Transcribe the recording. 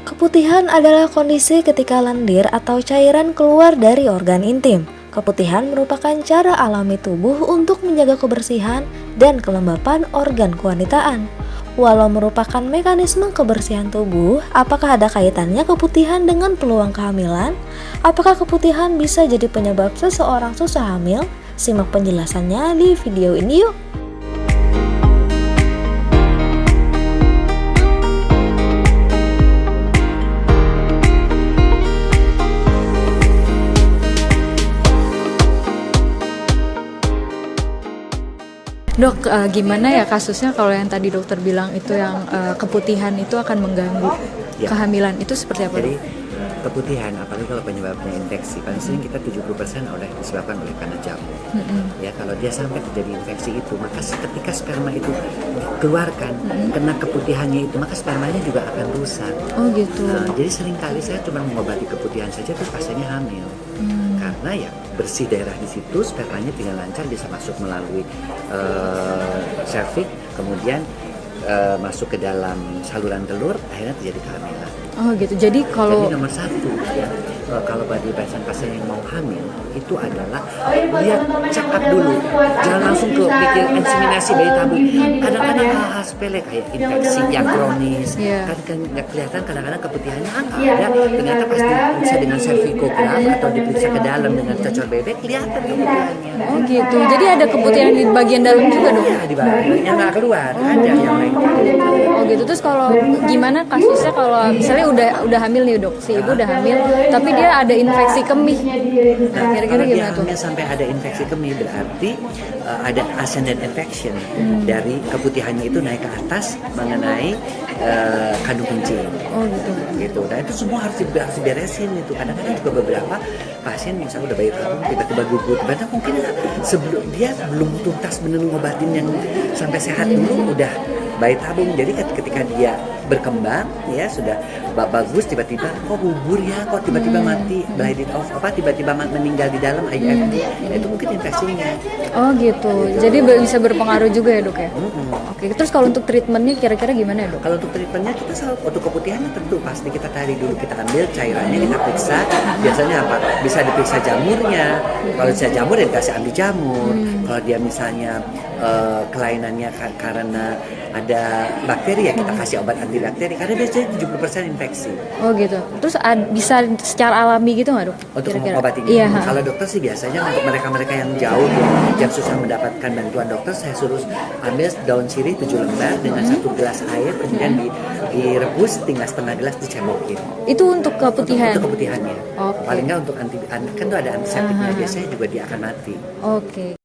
Keputihan adalah kondisi ketika lendir atau cairan keluar dari organ intim. Keputihan merupakan cara alami tubuh untuk menjaga kebersihan dan kelembapan organ kewanitaan. Walau merupakan mekanisme kebersihan tubuh, apakah ada kaitannya keputihan dengan peluang kehamilan? Apakah keputihan bisa jadi penyebab seseorang susah hamil? Simak penjelasannya di video ini yuk! Dok, gimana ya kasusnya kalau yang tadi dokter bilang itu yang keputihan itu akan mengganggu kehamilan, itu seperti apa? Jadi keputihan, apalagi kalau penyebabnya infeksi, paling sering kita 70% disebabkan oleh karena jamur. Ya, kalau dia sampai terjadi infeksi itu, maka ketika sperma itu dikeluarkan, kena keputihannya itu, maka spermanya juga akan rusak. Oh gitu. Nah, jadi seringkali saya cuma mengobati keputihan saja, terus pasiennya hamil. Karena ya bersih daerah di situ, spermanya tinggal lancar bisa masuk melalui cervix, kemudian masuk ke dalam saluran telur, akhirnya terjadi kehamilan. Oh gitu. Jadi Jadi nomor satu, kalau bagi pasien yang mau hamil itu adalah dia check up dulu, jangan langsung ke pikir inseminasi bayi tabung. Kadang-kadang hal-hal sepele kayak infeksi yang kronis, kan nggak kelihatan, kadang-kadang keputihannya ada, ternyata pasti diperiksa dengan cervicograph atau diperiksa ke dalam dengan cocor bebek kelihatan keputihannya. Oh gitu. Jadi ada keputihan di bagian dalam juga dok? Ya, di bagian yang nggak keluar, ada yang lain. Oh gitu. Terus kalau gimana kasusnya kalau misalnya udah hamil nih dok, si ibu udah hamil, tapi dia ada infeksi kemih. Nah, kira-kira kalau gimana dia tuh? hamil sampai ada infeksi kemih berarti ada ascendant infection dari keputihannya itu naik ke atas mengenai kandung kencing. Oh gitu. Gitu. Nah itu semua harus diberesin itu. Kadang-kadang juga beberapa pasien misalnya udah bayi tabung tiba-tiba gugur, padahal mungkin sebelum dia belum tuntas benar ngobatin yang sampai sehat dulu udah bayi tabung. Jadi ketika dia berkembang ya sudah bagus, tiba-tiba kok gugur ya, kok tiba-tiba mati, bleeding off, tiba-tiba meninggal di dalam IVF, itu mungkin infeksinya. Oh gitu. Jadi bisa berpengaruh juga ya dok ya? Oke. Terus kalau untuk treatmentnya kira-kira gimana ya dok? Kalau untuk treatmentnya kita selalu untuk keputihannya tentu pasti kita tarik dulu, kita ambil cairannya, kita periksa. Biasanya apa? Bisa diperiksa jamurnya. Kalau bisa jamur ya dikasih ambil jamur. Kalau dia misalnya kelainannya karena ada bakteri ya kita kasih obat antibakteri, karena biasanya 70% infeksi. Oh gitu. Terus bisa secara alami gitu nggak dok? Untuk Kira-kira? mengobatinya. Iya. Kalau dokter sih biasanya untuk mereka-mereka yang jauh yang susah mendapatkan bantuan dokter, saya suruh ambil daun sirih 7 lembar dengan 1 gelas air, kemudian direbus tinggal setengah gelas dicebokin. Itu untuk keputihan? Untuk keputihannya. Oke. Paling nggak untuk kan tuh ada antiseptiknya, biasanya juga dia akan mati. Oke.